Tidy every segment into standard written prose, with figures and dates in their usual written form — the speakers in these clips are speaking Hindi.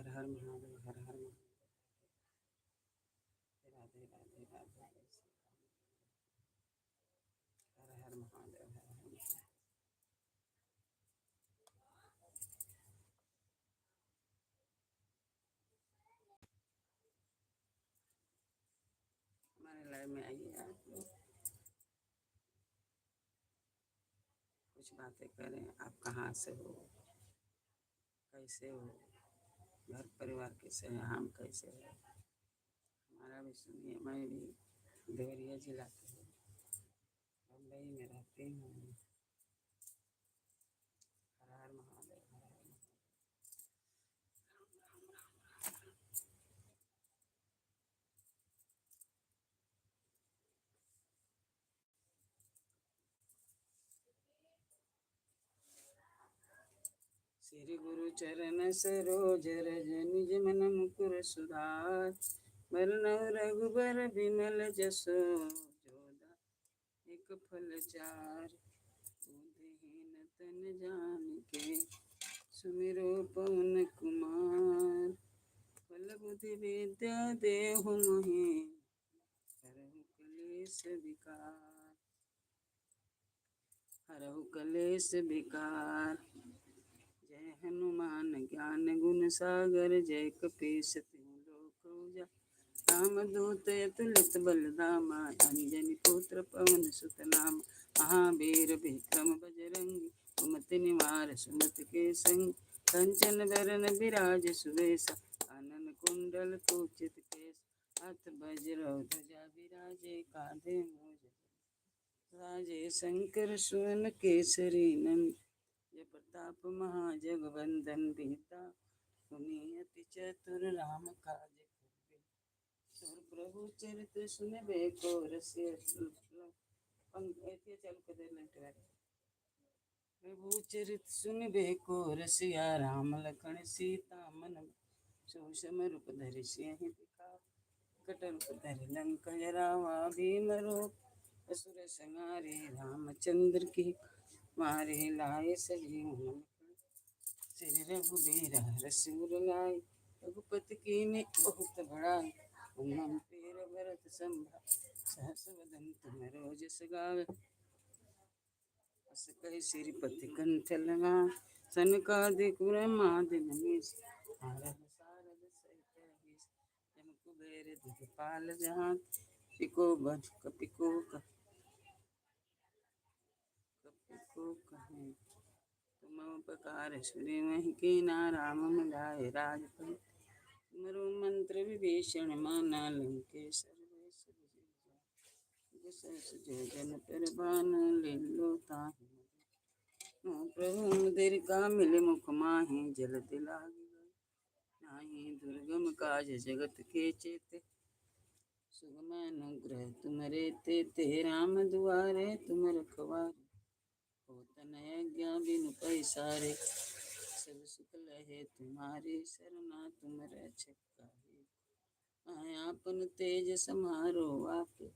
हर हर महादेव, हर हर महादेव। राधे राधे राधे राधे। हर हर महादेव, हर हर महादेव। हमारे लाइव में आइए आप लोग, कुछ बातें करें। आप कहाँ से हो, कैसे हो, घर परिवार कैसे है, हम कैसे है, हमारा भी सुनिए। मैं भी देवरिया जिला की हूँ, बम्बई में रहती हूँ। हर हर महादेव, हर हर महादेव। श्री गुरु चरण सरोज रज निज मन मुकुर सुधार, बरनउँ रघुबर बिमल जसो जोदा एक फल चार। बुद्धिहीन तन जानिके सुमिरो पवन कुमार, बल बुद्धि विद्या देहु मोहि हरहु कलेश विकार। हरहु कलेश विकार। जय हनुमान ज्ञान गुण सागर, जय कपीस तिहु लोक उजागर। रामदूत अतुलित बलधामा, अंजनी पुत्र पवन सुत नामा। महावीर विक्रम बजरंगी, कुमति निवार सुमति के संगी। कंचन बरन विराज सुवेशा, कानन कुंडल कुचित केश। हाथ वज्र ध्वजा विराजे, कांधे मूज राजे। शंकर सुवन केसरी नंद, जय प्रताप महाजगवंदन विहिता। तुम्हें अति चतुर राम काज करबे, सुर प्रभु चरित्र सुनबे को रसिया। प्रभु चरित सुनबे को रसिया, राम लखन सीता मन सूक्ष्म रूप धरि सिंहि दिखावा। कट रूप धरि लंका जरावा, भीम रूप असुर संहारे। रामचंद्र की मारे लाए सजीवन, श्री रघुबीर हरषि लाए। रघुपति कीन्ही बहुत बड़ाई, तुम पीर भरत संभाय। सहस वदन तुम रोजस गावे, अस कहि श्रीपति कंठ लगावे। सनकादिक ब्रह्मादि मनीष, नारद सारद सहित अहीस। जम कुबेर दिखपाल जहान, पिको बध कपिको कहें। तुम उपकार सुरिमहि कीना, राम मिलाए राजपद। तुमरो मंत्र विभीषण माना, लंकेश्वर भय सब जग जान। सहस जो जन पर भान, लील्यो ताहि मधुर। प्रभु मुदिर कामिल मुख माहि, जलधि लागी गए। नाही दुर्गम काज जगत के जेते, सुगम अनुग्रह तुमरे तेते। राम दुआरे तुम रखवारे, होत न आज्ञा बिनु पैसारे। सब सुख लहे तुम्हारी सरना, तुम रक्षक काहू को। मैं आपन तेज समारो आपे,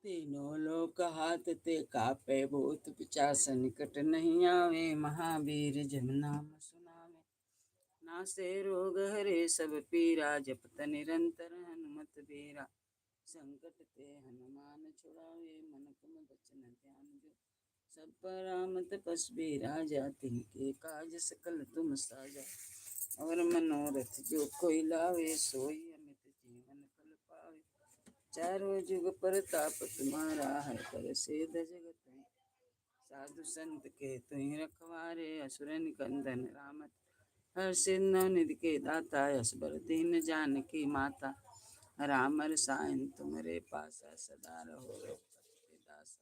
तीनों लोक हाथ ते कापे। भूत पिशाच निकट नहीं आवे, महावीर जब नाम सुनावे। नासे रोग हरे सब पीरा, जपत निरंतर हनुमत बीरा। संकट ते हनुमान छुड़ावे, मन क्रम वचन ध्यान जो। सब पर राम तपस्वी राजा, तिनके काज सकल तुम साजा। और मनोरथ जो कोई लावे, सोई अमित जीवन फल पावे। चारों जुग परताप तुम्हारा, हर पर सिद्ध जगत है। साधु संत के तुम रखवारे, असुर निकंदन राम हर सिद्धि निधि के दाता। असबर दीन जानकी माता, राम रसायन तुम्हारे पासा। सदा रहो रघुपति दासा,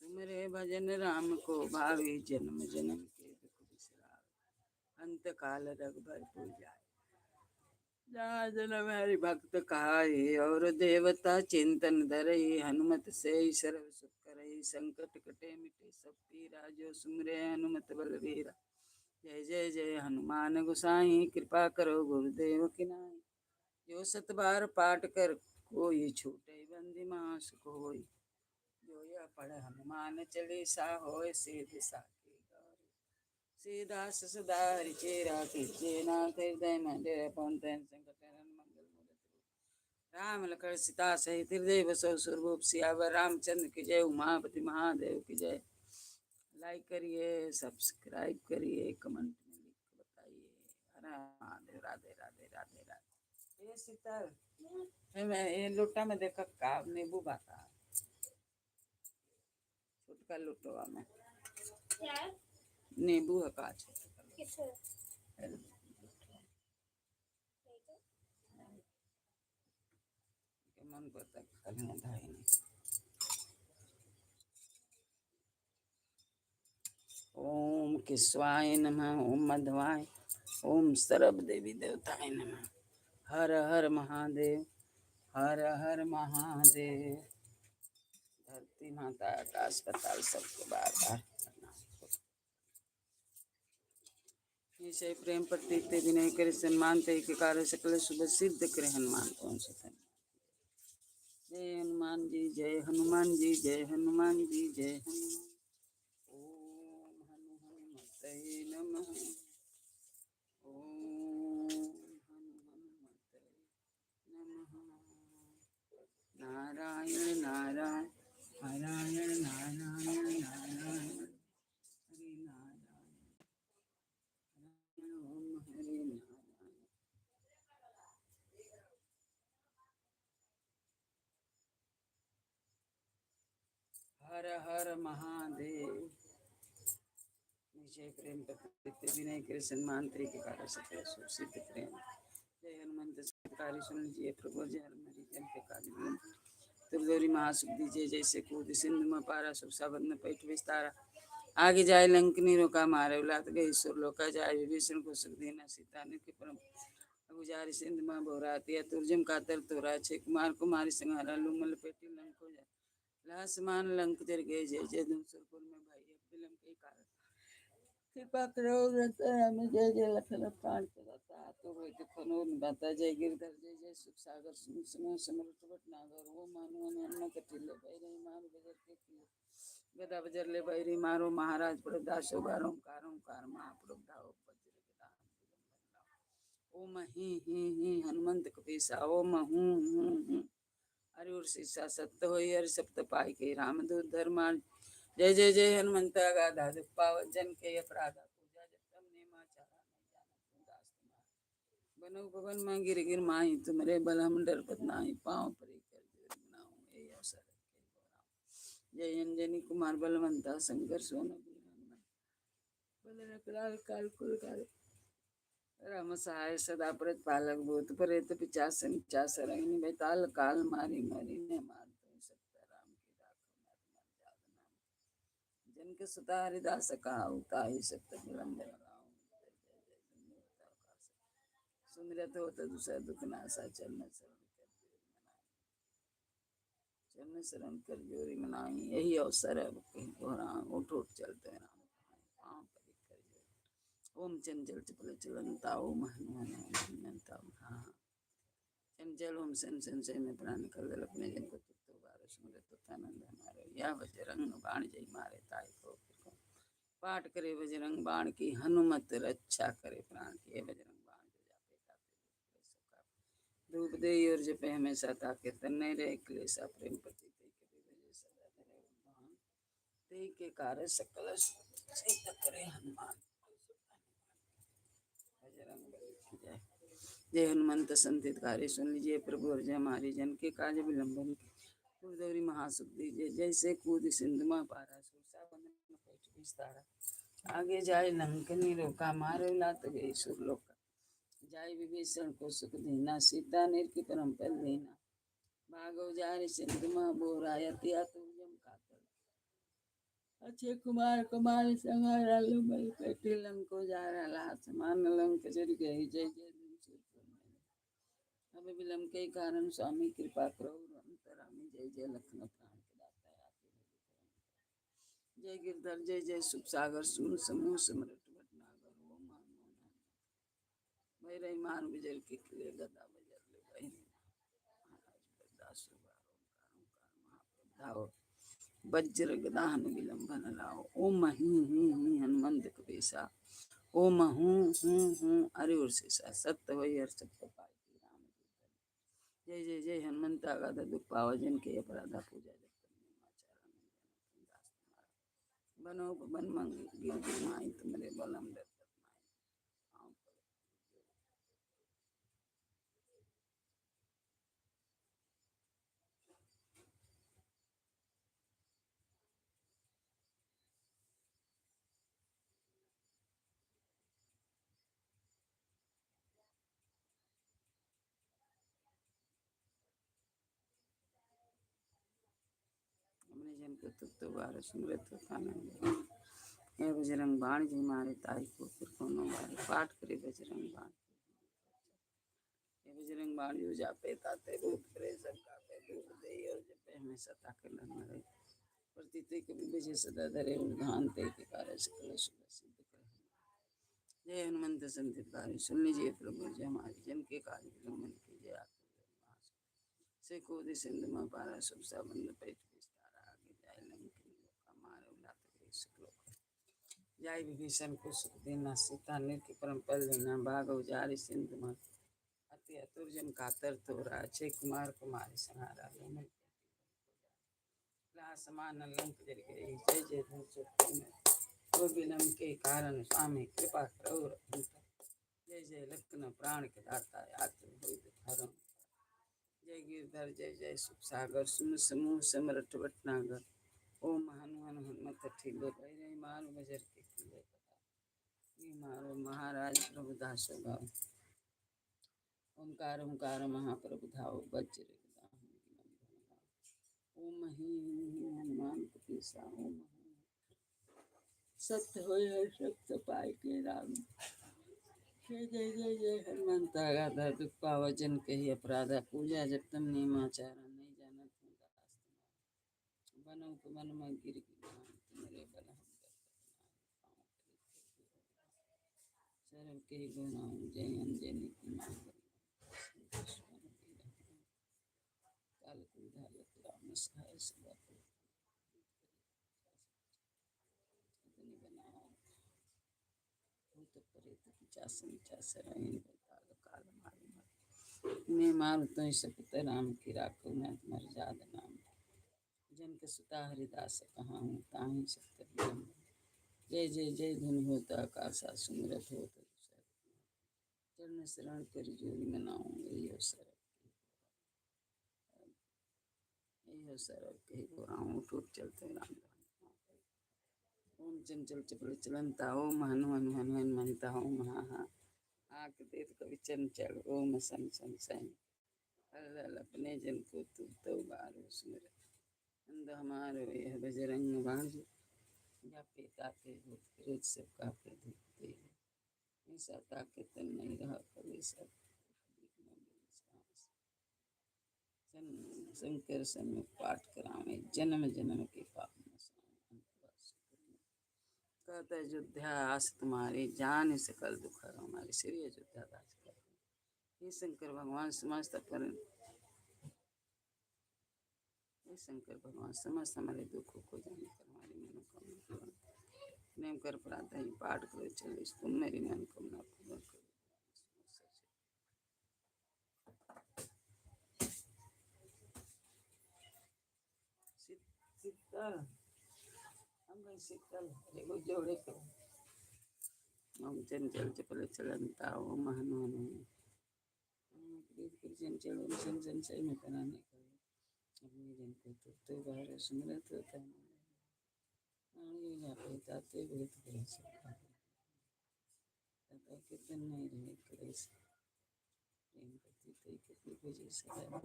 तुम्हारे भजन राम को भावे। जन्म जन्म के दुख बिसरावे, अंत काल रघुबर पूजाए। जहाँ जन्म हरि भक्त कहाई, और देवता चिंतन धरई। हनुमत से सर्व सुख करई, संकट कटे मिटे सब पीरा। जो सुमरे हनुमत बलवीरा, जय जय जय हनुमान गोसाई। कृपा करो गुरुदेव की नाई, जो सत बार पाठ कर कोई छूटे बंदी मास कोई। जो यह पढ़ हनुमान चालीसा, होय सिद्धि साखी गौरी। सीदास सदा हरिचेरा कीजे नाथ हृदय मंदिर पवन संकट मंगल मूर्ति राम लखन सीता सहित हृदय बसो स्वरूप सियावर रामचंद्र की जय। उमापति महादेव की जय। लाइक करिए, सब्सक्राइब करिए, कमेंट में लिख के बताइए। हर हर महादेव। राधे राधे राधे राधे। ये शीतल मैं ये लोटा में देखा का नींबू बाता छोटका लोटवा में नींबू है का मन पता कल धाई नहीं। ओम किस्वाय नमः। ओम मध्वाय। ओम सर्व देवी देवताय नमः। हर हर महादेव। हर हर महादेव। धरती माता आकाश पाताल सबको बार बार निश्चय प्रेम प्रतीक ते विनय करे सम्मान ते के कार्य सकल शुभ सिद्ध करे हनुमान कौन से धन्य। जय हनुमान जी, जय हनुमान जी, जय हनुमान जी, जय हनुमान। ओम हनु हनुमते नमः। ओम हनु हनुमते नमः। नारायण नारायण नारायण नारायण नारायण हरि नारायण ओम हरि नारायण। हर हर महादेव। निश्चय प्रेम प्रतीक विनय करे सम्मान ते के कार्य सकल शुभ सिद्ध प्रेम। जय हनुमंत कार्य सुन लीजिए प्रभु। जय हनुमरी जन के कार्य त्रिलोरी महासुख दीजिए। जैसे कूद सिंधु में पारा सुख साबत में पैठ विस्तारा। आगे जाए लंकनी रोका मारे उलात गई सुर लोका जाए विभीषण को सुख देना सीता ने के परम गुजारी सिंध में बोराती तुर्जम कातर तोरा छे कुमार कुमारी संहारा लुमल पेटी लंको जा लासमान लंक जर गए जय जय धुमसुरपुर में भाई फिल्म के कारण कृपा करो में जय जय लखन प्राण चलाता तो वही खनोर निभाता। जय गिरधर जय जय सुख सागर सुनो समृत बट नागर वो मानो अन्न कटिले बैरई मार बजर के किले गदा बजर ले बैरी मारो महाराज प्रदासो बारो कारो कार महाप्रभ धाओ वज्र गदा ओम ही हनुमंत कपीसा ओम हूँ अरे और शीशा सत्य हो हर सप्त पाई के रामदूत धर्मान। जय जय जय हनुमंत गाधा पावन जन के अपराधा पूजा जब नेमा चारा नहीं जाना दास तुम्हारा बनो भवन में गिर गिर माही तुम्हारे बल हम डर पत नाही पाँव परी कर जोर बनाऊं ये अवसर जय अंजनी कुमार बलवंता शंकर सोन बल रखलाल काल कुल काल राम सहाय सदा प्रत पालक भूत प्रेत पिचास निचास रंगनी बेताल काल मारी मारी ने मार तो सत्य राम की राख जन के सुता हरिदास कहा उताही सत्य बुलंद सुमिरत हो तो दूसरा दुख नासा चरण शरण कर जोरी मनाई। यही अवसर है उठ उठ चलते हैं राम ओम चंचल चपल चलनता ओम हनुमंता हाँ चंचल ओम सन संशय में प्राण कर दल अपने जन को तुत्तो बारो सुमरत आनंद हमारो या बजरंग बाण जय मारे ताई को पाठ करे बजरंग बाण की हनुमत रक्षा करे प्राण की बजरंग बाण जो जापे ताते धूप दे और जपे हमेशा ताके तन्ने रहे क्लेशा प्रेम प्रति ते के कार्य सकल सिद्ध करे हनुमान जय। जय हनुमंत संतित कार्य सुन लीजिए प्रभु और जय हमारी जन के काज विलंबन कुलदौरी महासुख दीजिए। जैसे कूद सिंधु में पारा सुरसा बंधन में पैठ विस्तारा आगे जाए लंकनी रोका मारे लात गई सुरलोका जाय विभीषण को सुख देना सीता नेर की परम पद देना भागो जारे सिंधु में बोरायती तुम कातर अच्छे कुमार कुमारी संहारा लुमल पेटी लंको जारा लात मान लंक जर गई जय जय अब विलंब के कारण स्वामी कृपा करो अंतरामी जय जय लखन प्राण के दाता जय गिरधर जय जय सुख सागर सुन समूह समृत भटनागर वो मान भैरई मान विजय के किले गदा बजर ले बहरी महाराज प्रदासो बारो कारो कार महाप्रभ वज्र गदाहन विलंबन लाओ। ओम ही हनुमंत कपीसा। ओम हूँ अरे और शेषा सत्य वही हर सत्य पाई राम। जय जय जय हनुमंत आगाधा दुख पावा जन के अपराधा पूजा जब बनो बन मंग गिर गिर माई तुम्हारे बलम डर हमने जन को तो बार सुमरत खाना हे बजरंग बाण जी मारे ताई को फिर कोनो बार पाठ करे बजरंग बाण। हे बजरंग बाण जो जापे ताते भूत करे सब कापे दुख दे और जपे हमेशा ताके न मरे। प्रतीति कभी विजय सदा धरे उद्धान ते के कार्य सकल शुभ सिद्ध करे। जय हनुमंत संत कार्य सुन लीजिए प्रभु जय हमारे जन के कार्य विलंबन कीजिए आप से को दि सिंधु में पारा सब संबंध पेट विस्तारा आगे जाय लंकिन लोका मारे उलात के शुक्लोक जाय विभीषण को सुख देना सीता निर्क परम पल लेना बाग उजारी सिंधु में अति अतुर्जन कातर तोरा अक्षय कुमार कुमारी संहारा लोमन ला समान लंक जर गई जय जय धन सुख में वो विलंब के कारण स्वामी कृपा करो रघुपति। जय जय लखन प्राण के दाता आतुर होय हरम। जय गिरधर जय जय सुख सागर सुन समूह समरठ भटनागर। ओम हनु हनु हनुमत ठीले भैरई मार बजर के खिले मारो महाराज प्रभु दासो गाओ। ओंकार ओंकार महाप्रभु धाओ वज्र गदाहन विलंबन लाओ। ओम ही हनुमान कपीसा ओम सत्य होय हर सत्य पाई के राम। जय जय जय जय हनुमंत आगाधा दुख पावा जन के ही अपराधा पूजा जब तम नियमाचारा नहीं जाना तुम दास बनों को मन में गिर तुम्हारे बल हम सर्व के गुणाओं जय अंजनी की मांग काल क्रोधा लत राम सहाय सदा बनाओ भूत प्रेत पिचासन चासराइन काल काल मारे मैं मारू तो सपित राम की राखो मैं मर जाद नाम। जन के सुता हरिदास कहाँ हूँ ताही सत्य विलंब। जय जय जय धन होता आकाशा सुमिरत होता चरण शरण कर जोरी मनाऊं यही अवसर के गोराऊं टूट चलते राम ओम चंचल चपल चलनता ओम हनु हनु हनु हनुमंता ओम हा आक देत कवि चंचल ओम सन सन सन हल अपने जन को तू तो बारो सुमिर अंध हमारो यह बजरंग बाण या पिता के भूत प्रेत सब कापे देखते ऐसा ताके तन नहीं रहा कभी सब शंकर सम्य पाठ करावे जन्म जन्म के पाप कहते अयोध्या आस तुम्हारी जान सकल दुख हमारे श्री अयोध्या दास हे शंकर भगवान समस्त पर हे शंकर भगवान समस्त हमारे दुखों को जाने कर हमारी मनोकामना नेम कर प्रातः ही पाठ करो चलो तुम मेरी मनोकामना पूर्ण करो। शीतल हम गए शीतल एगो जोड़े करो ओम चंचल चपल चलनता ओम हनु हनु चंचल ओम सन सन सही में कराने का अपने जन को तो बाहर सुमरत होता है आगे जाते ताते बहुत बड़ा सब तथा कितन नहीं रहे क्लेश प्रेम करती तई के वजह सदा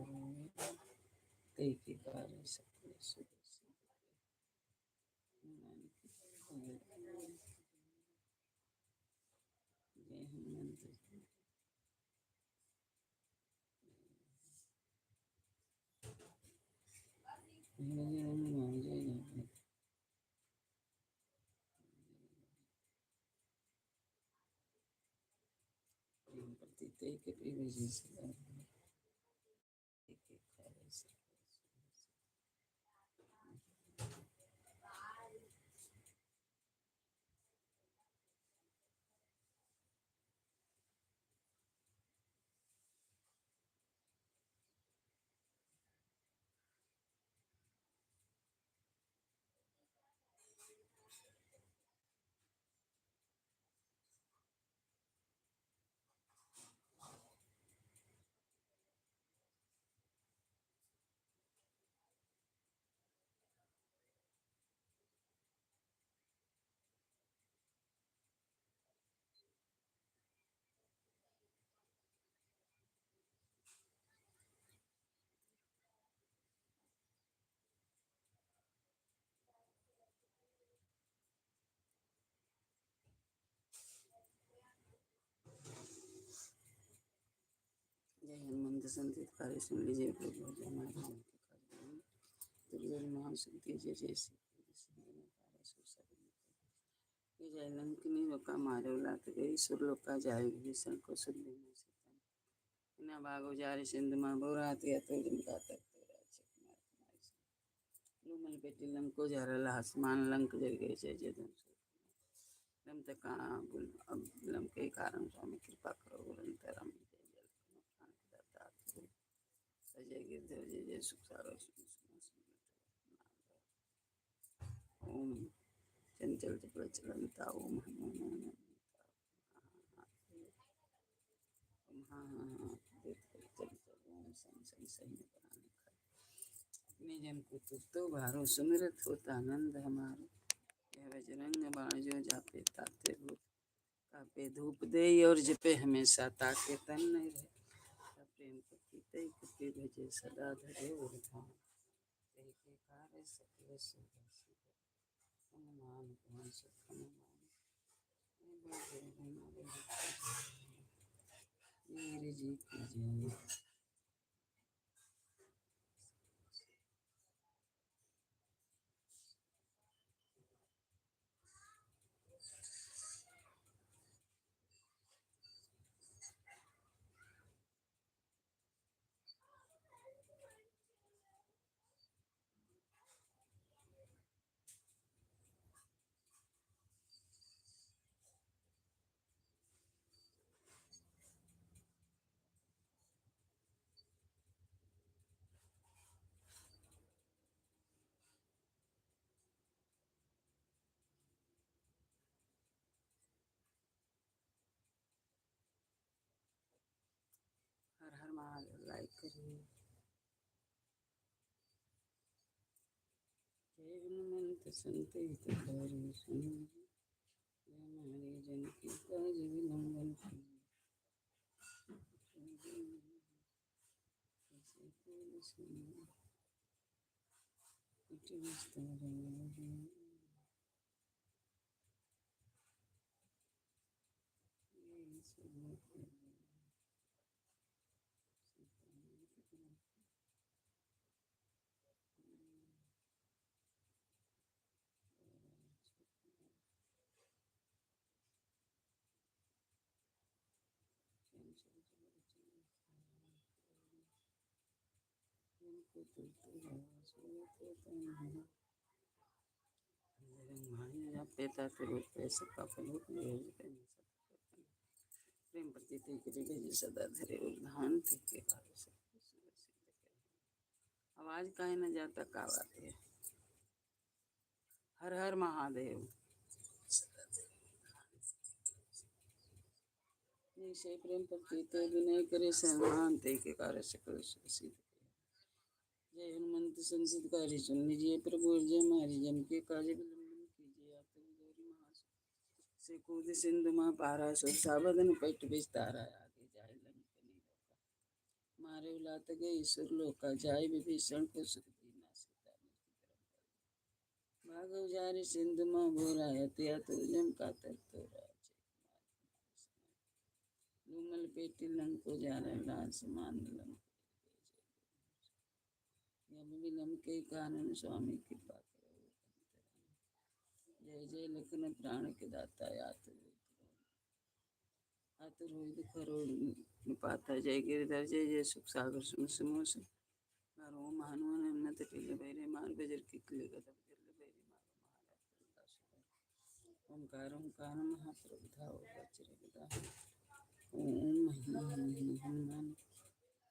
तई के कार्य सकल शुभ जय हनुमंत प्रेम करती तई के वजह सदा एक कार्य सकल संचित कार्य सुन लीजिए प्रभु हमारे मन के कार्य दुर्जन महाशक्ति जय जय श्री जय लंकनी लोका मारे लात गई सुरलोक का जाय विभीषण को सुन लेना ना भागो जारे सिंध माँ बोरात या तो जिनका तक लुमल बेटी लंक को जरा आसमान लंक जल गए जय जय धन लम तक अब लम के कारण स्वामी कृपा करो निरंतरम जय गिरधर जय जय सुख सागर ओम चंचल चपल चलनता ओम अपने जन को तो भारो सुमिरत होता आनंद हमारो यह बजरंग बाण जो जापे ताते भूत कापे धूप दे और जपे हमेशा ताके तन नहीं रहे प्रेम पति तय कपि भजे सदा धरे उर्धान तय के कार्य सकल सुख हनुमान भवन सुख हनुमान मेरे जी की जय हर हर महादेव लाइक करिए जय हनुमंत संत हित हरि सुन हमारे जन की काज विलंबन प्रेम प्रति सदा धरे उल्हान के आवाज काहे न जाता का बात है हर हर महादेव जैसे प्रेम प्रति विनय करे सलमान ते के कार्य सकल सिद्ध जय हनुमंत संसित कार्य सुन लीजिए प्रभु जय हमारी जन के कार्य विलंबन कीजिए आप से कूद सिंधु माँ पारा सो सावधन पट विस्तारा आगे जाए लंकनी मारे उलात गए सुरलोक का जाय विभीषण को सुख दीना सीता भागो जारे सिंधु माँ भोरा हत्या तो जम का तर तोरा लूमल पेटी लंक को जारा लास मान लंक विलम के कारण स्वामी कृपा करो जय जय लखन प्राण के दाता आतुर हो दुखरो निपाता जय गिरधर जय जय सुख सागर सुन समूह से मारो महानुमान उन्नत टिले बैरे मार बजर किले गदब जल बैरे मारो महाराज ओंकार ओंकार महाप्रभु धाओ वज्र गदा ओम महिमा हनुमान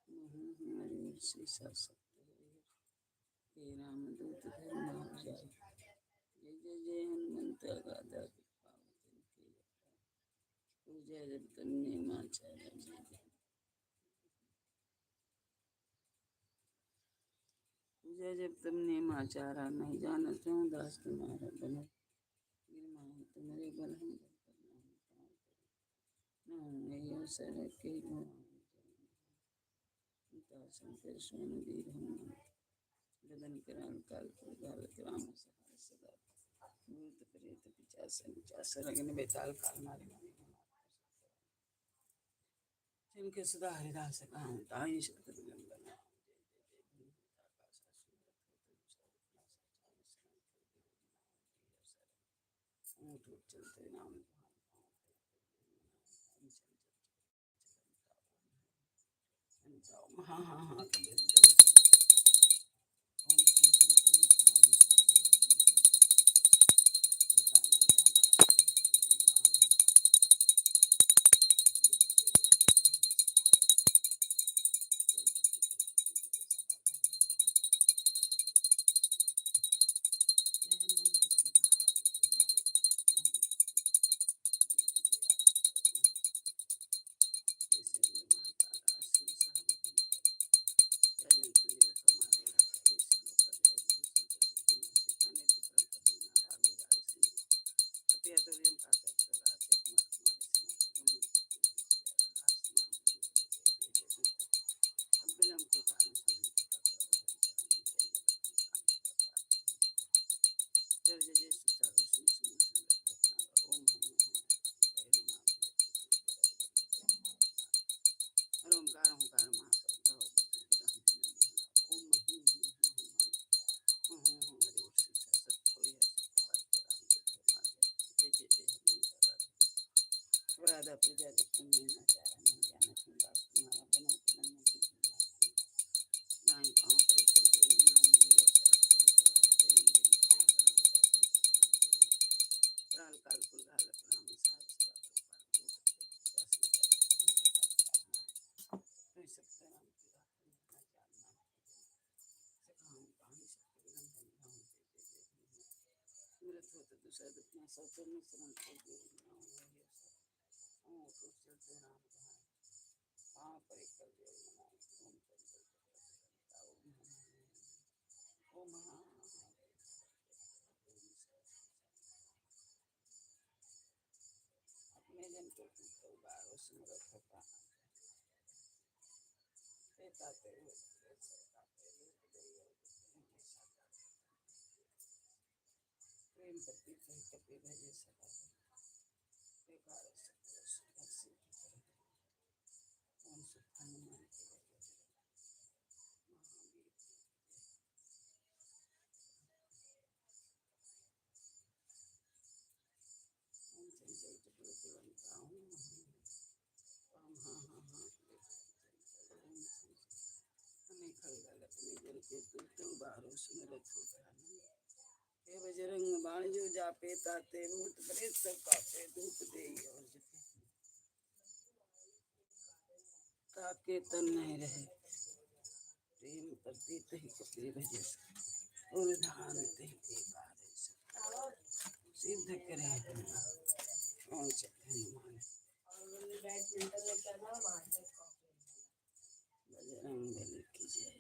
हमारे शीशा सत्य हे रामदूत धर्म जाय जय जय जय हनुमंत गादा पूजा जब तन्ने माचारा पूजा जब तुमने माचारा नहीं जानते हूँ दास तुम्हारा बनो गिरमाही तुम्हारे बल हम न सर के शंकर सोन वीर हनुमान बदन कराल काल काल राम सहाय सदा भूत प्रेत पिचास निचास रगन बेताल काल मारे जिनके सदा हरिदास कहां ताई शब्द विलंबन ऊँट उठ चलते नाम हाँ हाँ हाँ राधा प्रजा जब में नचारा नहीं जाना चुंगा तुम्हारा बनो तो मन में नाई पाँव परी कर दे काल काल कुल घाल राम साहब तो सकते राम की मृत हो तो दूसरा दुखना सचर में शरण कर दे चलते राम पाँव परी कर दे ओम महा अपने जन को बारो समरथ होता ताते प्रेम पति कपि भजे सदा बेकार ओम सुख हनुमान ओम चंचल चपल तुरंता ओम हाँ हाँ हाँ हमें खड़गा लपने जल के तुम बारो सुमरत होता हे बजरंग बाण जो जापे ताते भूत प्रेत सब कापे धूप दे और जपे ताके तन नहीं रहे प्रेम प्रतीत ही कपि भजे और धान ते के कार्य सिद्ध करे कौन से हनुमान बजरंग बली की जय।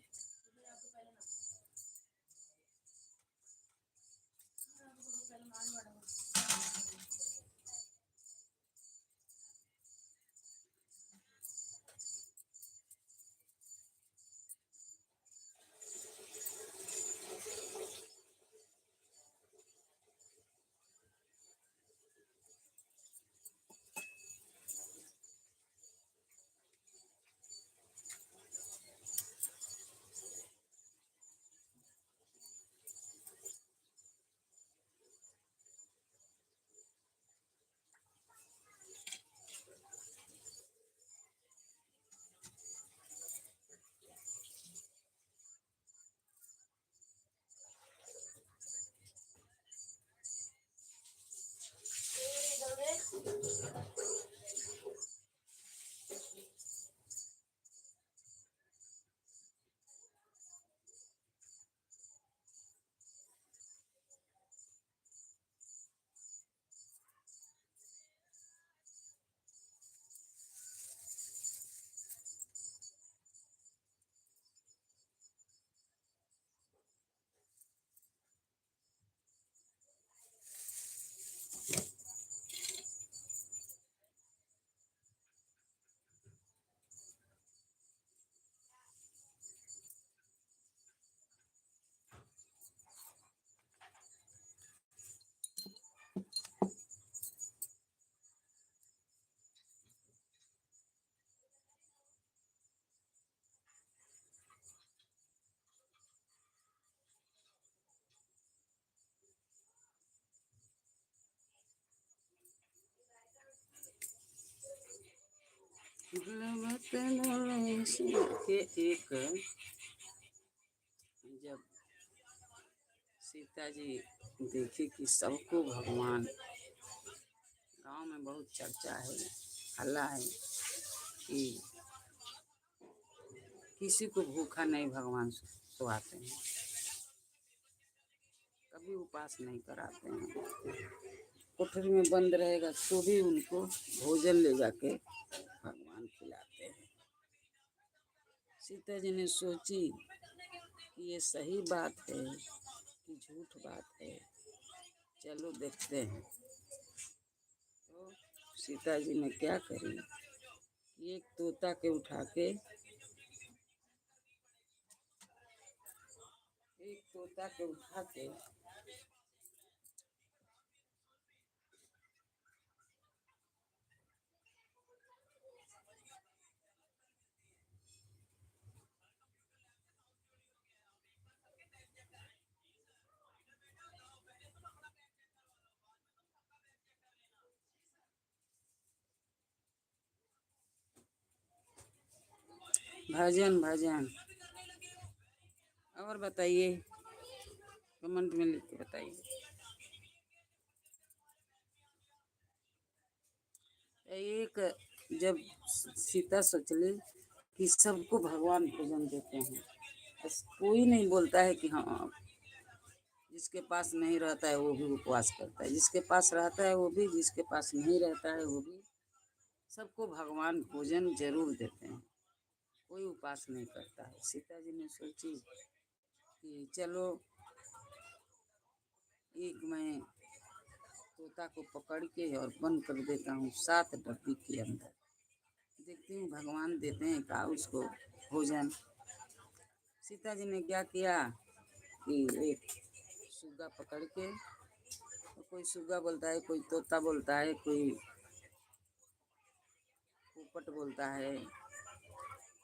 भूलबत बोले के एक जब सीता जी देखी कि सबको भगवान, गांव में बहुत चर्चा है, हल्ला है कि किसी को भूखा नहीं भगवान सुहाते हैं, कभी उपास नहीं कराते हैं, कोठरी में बंद रहेगा तो भी उनको भोजन ले जाके भगवान खिलाते हैं। सीता जी ने सोची कि ये सही बात है कि झूठ बात है, चलो देखते हैं। तो सीता जी ने क्या करी, एक तोता के उठा के भजन भजन और बताइए, कमेंट में लिख के बताइए। एक जब सीता सोचली कि सबको भगवान भोजन देते हैं, बस कोई नहीं बोलता है कि हाँ, जिसके पास नहीं रहता है वो भी उपवास करता है, जिसके पास रहता है वो भी, जिसके पास नहीं रहता है वो भी, सबको भगवान भोजन जरूर देते हैं, कोई उपास नहीं करता है। सीता जी ने सोची कि चलो एक मैं तोता को पकड़ के और बंद कर देता हूँ 7 डब्बी के अंदर, देखती हूँ भगवान देते हैं का उसको भोजन। सीता जी ने क्या किया कि एक सुग्गा पकड़ के, कोई सुग्गा बोलता है, कोई तोता बोलता है, कोई पोपट बोलता है,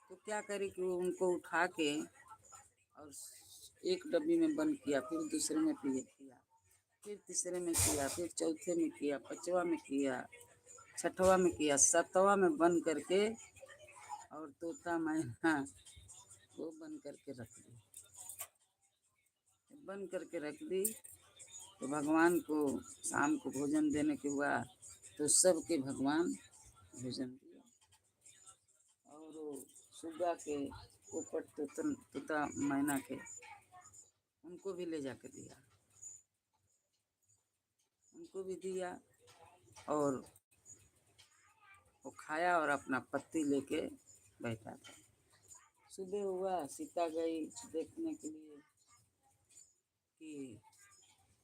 तो क्या करी कि उनको उठा के और एक डब्बी में बंद किया, फिर दूसरे में किया, फिर तीसरे में किया, फिर चौथे में किया, पांचवा में किया, छठवा में किया, सातवां में बंद करके और तोता मैना वो बंद करके रख दी। बंद करके रख दी तो भगवान को शाम को भोजन देने के हुआ तो सबके भगवान भोजन दिया, और वो सुग्गा के, पोपट तोता मैना के, उनको भी ले जाके दिया, उनको भी दिया, और वो खाया और अपना पत्ती लेके बैठा था। सुबह हुआ, सीता गई देखने के लिए कि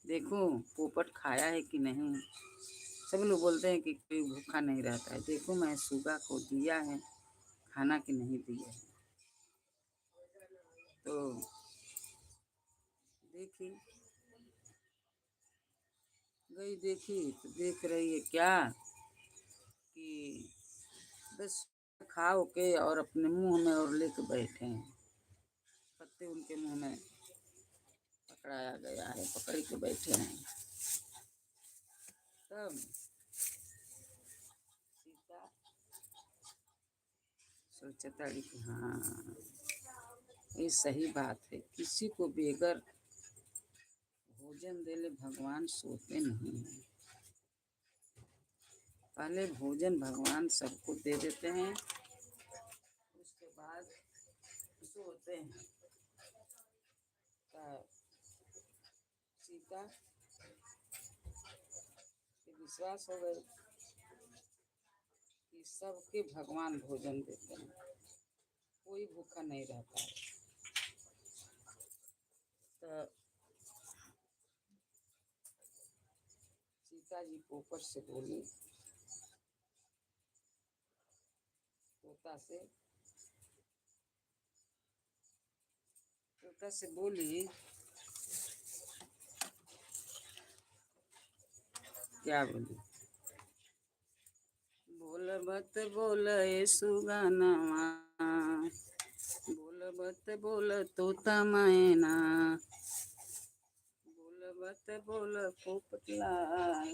देखो पोपट खाया है कि नहीं। सब लोग बोलते हैं कि कोई भूखा नहीं रहता है, देखो मैं सुग्गा को दिया है खाना कि नहीं दिया है। तो देखी गई, देखी तो देख रही है क्या कि बस खाओ के और अपने मुंह में और लेके बैठे हैं, पत्ते उनके मुंह में पकड़ाया गया है, पकड़ के बैठे हैं। तब सीता सोचता कि हाँ, ये सही बात है, किसी को बेगर भोजन देले भगवान सोते नहीं हैं, पहले भोजन भगवान सबको दे देते हैं, उसके बाद सोते हैं। सीता के विश्वास हो गए कि सबके भगवान भोजन देते हैं, कोई भूखा नहीं रहता है। तो सीता जी पोपट से बोली, तोता से बोली, क्या बोली, बोल बत बोल सुगानवा, बोल बत बोल तोता मैना, बोल बत बोल पोपटलाल,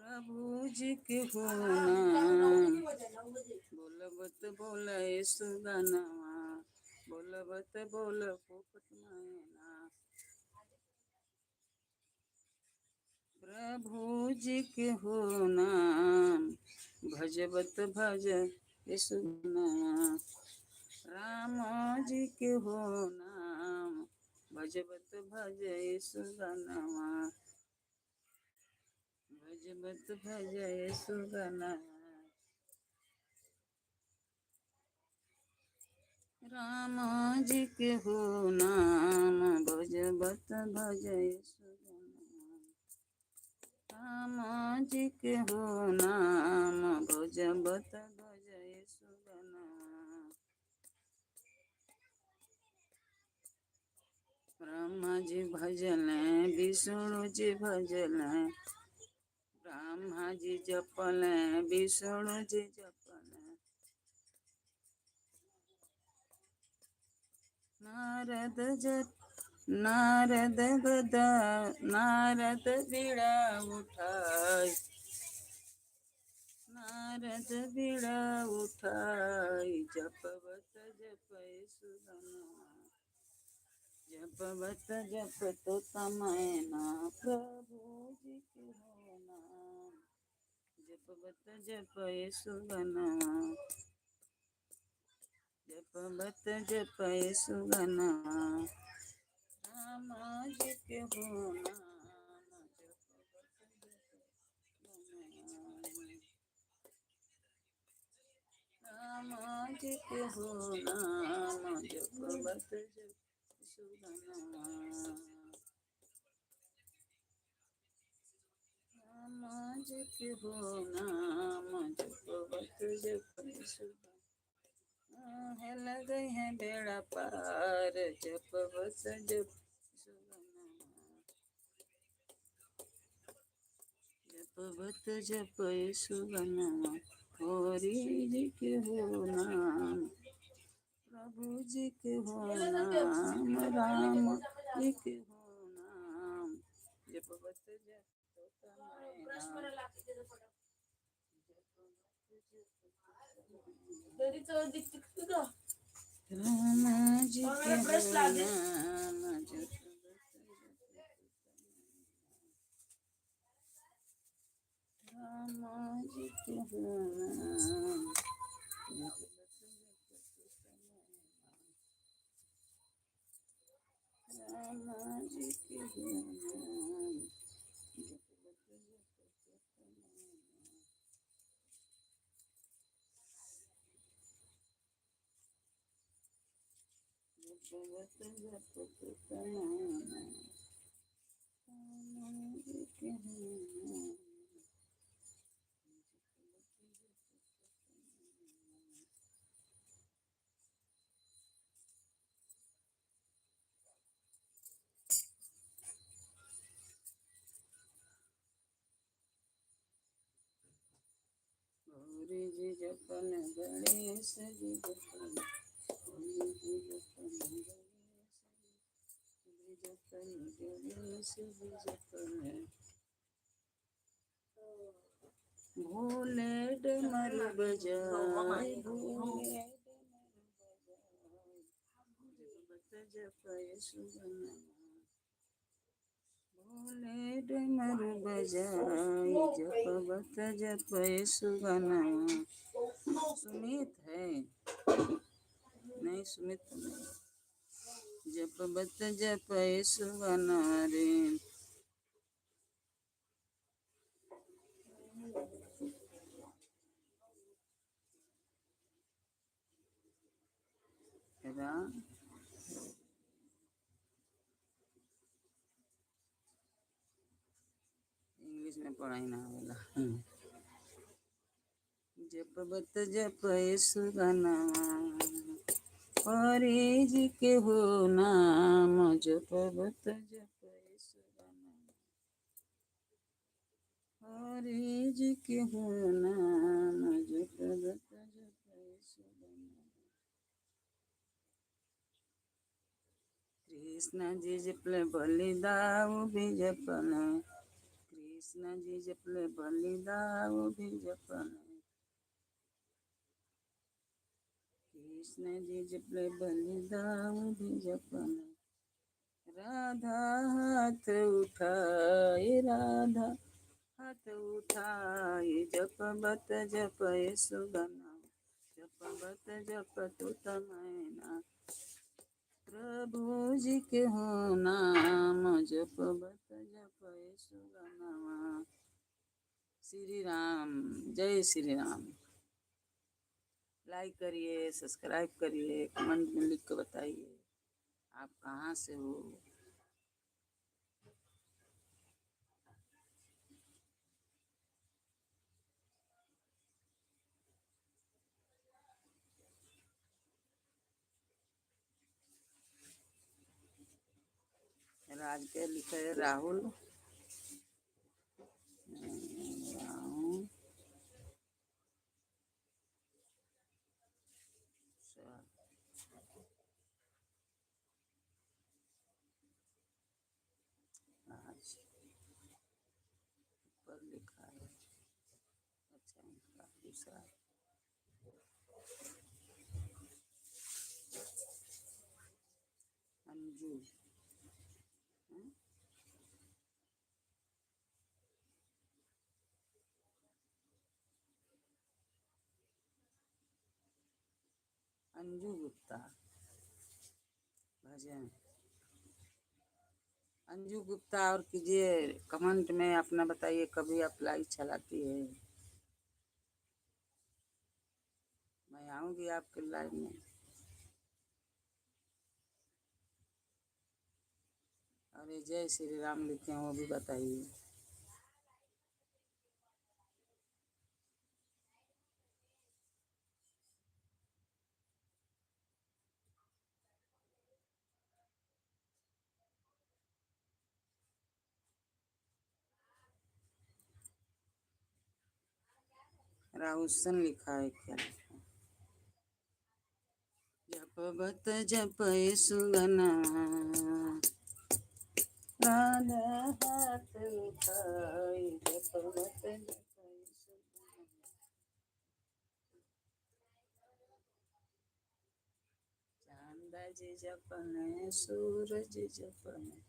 प्रभु जी के हो नाम बोलबत बोल यीशु गानावा बोलबत बोल पोपट मैना प्रभु जी के हो नाम भजबत भज यीशु गानावा राम जी के हो नाम भजबत भज यीशु गानावा भजबत भज यीशु गानावा राम जी के हो नाम भजबत भज यीशु गानावा राम जी के हो नाम भजबत भज यीशु गानावा ब्रह्मा जी भजन विष्णु जी भजन ब्रह्मा जी जपल विष्णु जी जपल नारद जप नारद गदा नारद बीड़ा उठाय नारद बीड़ा उठाय जपवत जप यीशु गानावा जपवत जपत तमैना प्रभु जी के हो नाम जपवत जप यीशु गानावा जपवत जप यीशु गानावा राम जी के हो नाम जपवत जप गानावा राम जी के हो नाम जपवत जप यीशु गानावा राम जी के हो नाम जपवत जप यीशु हेल गई है बेड़ा पार जपवत जप यीशु गानावा जपवत जप यीशु गानावा हरि जी के हो नाम प्रभु जी के हो नाम राम जी के हो नाम जपवत जप तमैना राम जी के हो नाम जपवत राम जी के हो नाम जपवत जप तमैना राम जी के हो नाम जपवत जप तमैना जपवत जप तमैना राम जी के हो नाम गौरी जी जपन गणेश जी जपन गौरी जी जपन गणेश जी जपन भोले डमरू बजाय भोले डमरू बजाय जपवत जप यीशु गानावा भोले डमरू बजाय जपवत जप यीशु गानावा सुमित है नहीं सुमित तो नहीं जपवत जप यीशु गानावा रे राम इंग्लिश में पढ़ाई ना होला जपवत जप यीशु गानावा हरि जी के हो नाम जपवत जप यीशु गानावा हरि जी के हो नाम जपवत जप यीशु गानावा कृष्ण जी जपले बलिदाऊ भी जपल कृष्ण जी जपले बलिदाव भी जपले, कृष्ण जी जपले बलिदाव भी जपले। राधा हाथ उठाए, राधा हाथ उठाए, जपबत जप सुगना, जपबत जप तुत मैना, प्रभु जी के हो नाम, जपबत जप सुगना। श्री राम, जय श्री राम। लाइक करिए, सब्सक्राइब करिए, कमेंट में लिख कर बताइए आप कहाँ से हो। राज के लिखा है राहुल, राहुल राज पर लिखा है। अच्छा, इनका दूसरा अंजू, अंजू गुप्ता भजन, अंजू गुप्ता। और कीजिए कमेंट में अपना बताइए कभी आप लाइव चलाती है, मैं आऊँगी आपके लाइव में। अरे जय श्री राम लिखे हैं वो भी बताइए। राहुसन लिखा है क्या? जपबत जप सुगना, राधा हाथ उठाए, जपबत जप सुगना। चांद जी जपने सूरज जपने,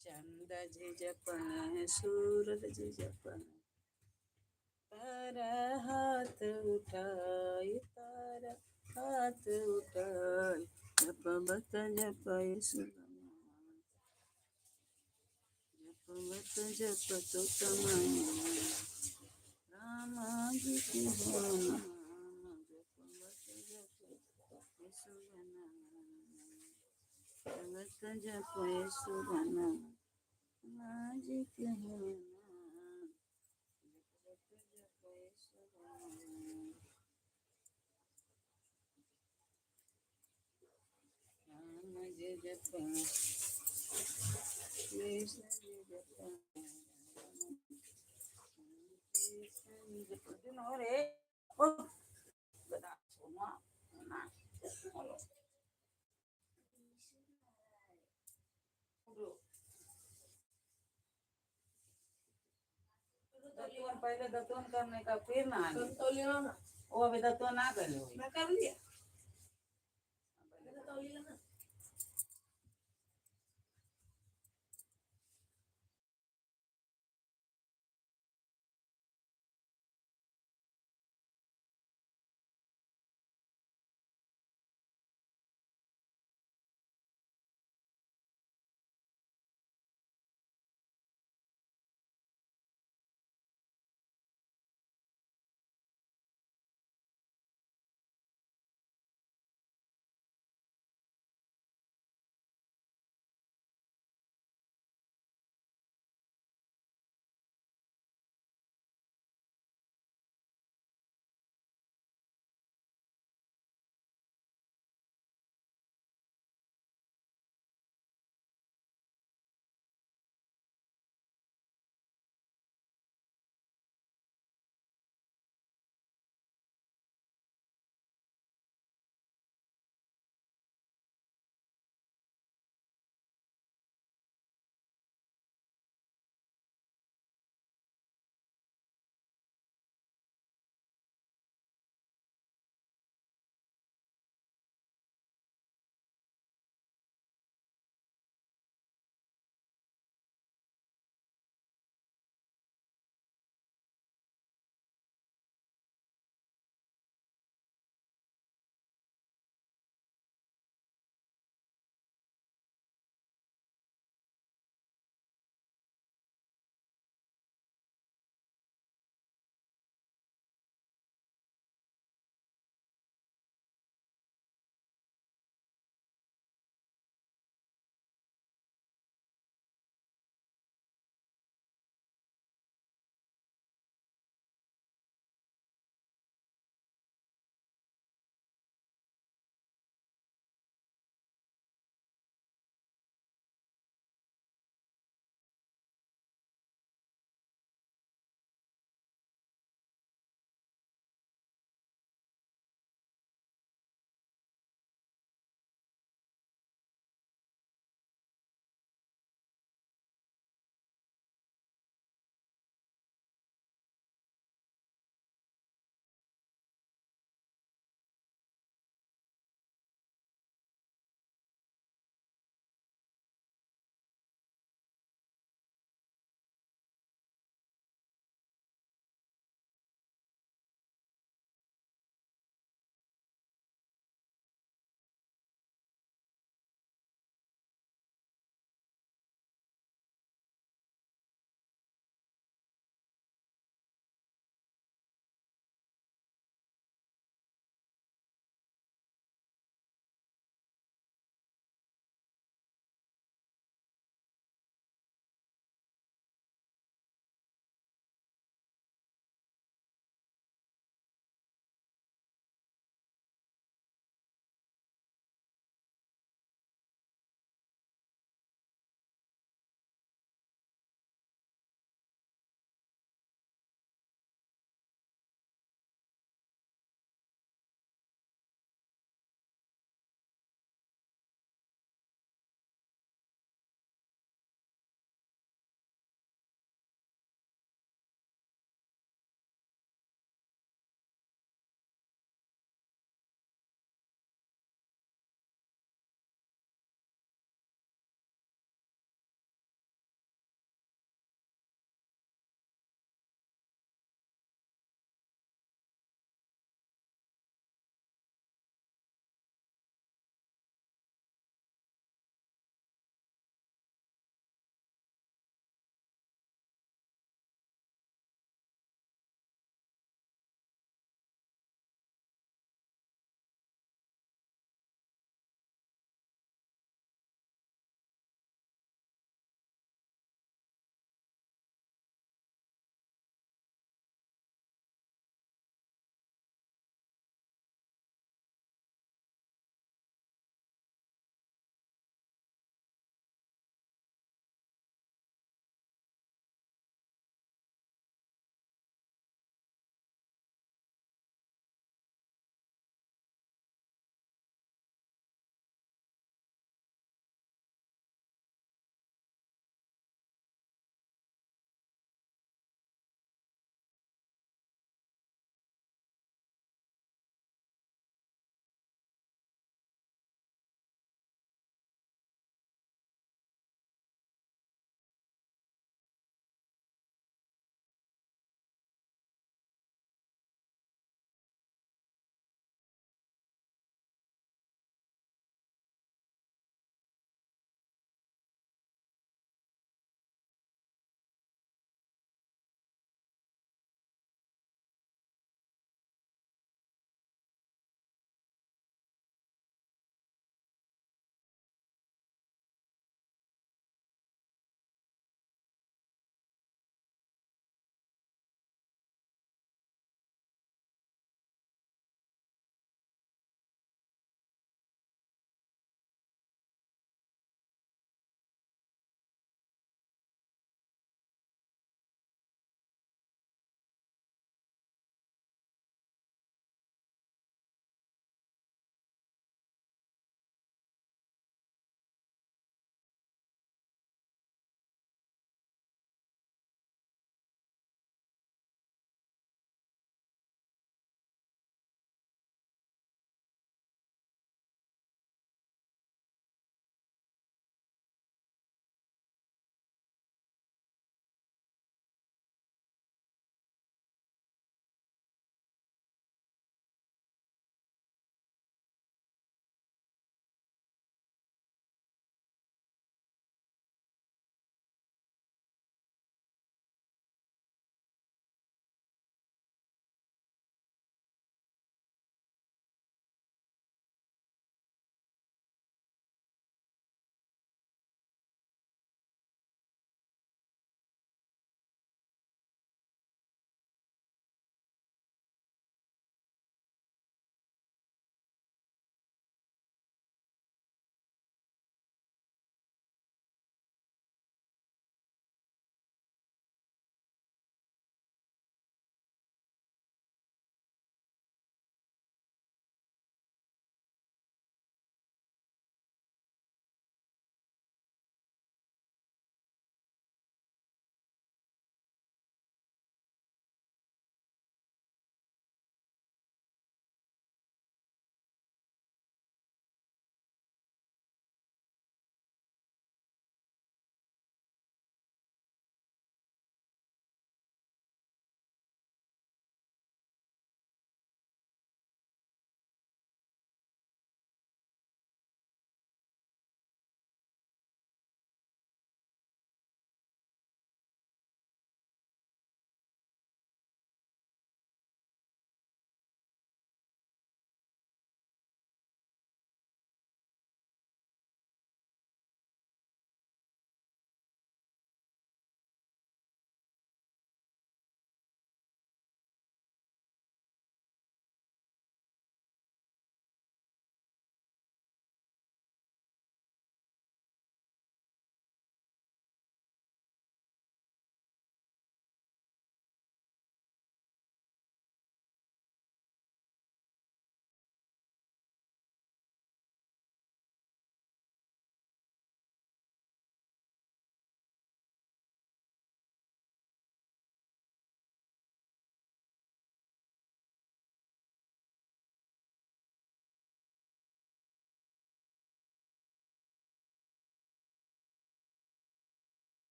चांद जी जपने सूरज जपने, तारा हाथ उठाए, तारा हाथ उठाए, जपबत जप सुगना, जपबत जप तुत मैना, राम जी के हो नाम, जपबत जप सुगना, जपबत जप सुगना, राम जी के हो नाम, जपबत जप सुगना। राम जी जपना, कृष्ण जी जपना, कृष्ण जी जपना। दिन हो रे, ओ गधा सोना ना, हेलो दतवन, पहले दतवन करने का फिर ना वो अभी दतवन ना करे, मैं कर लिया।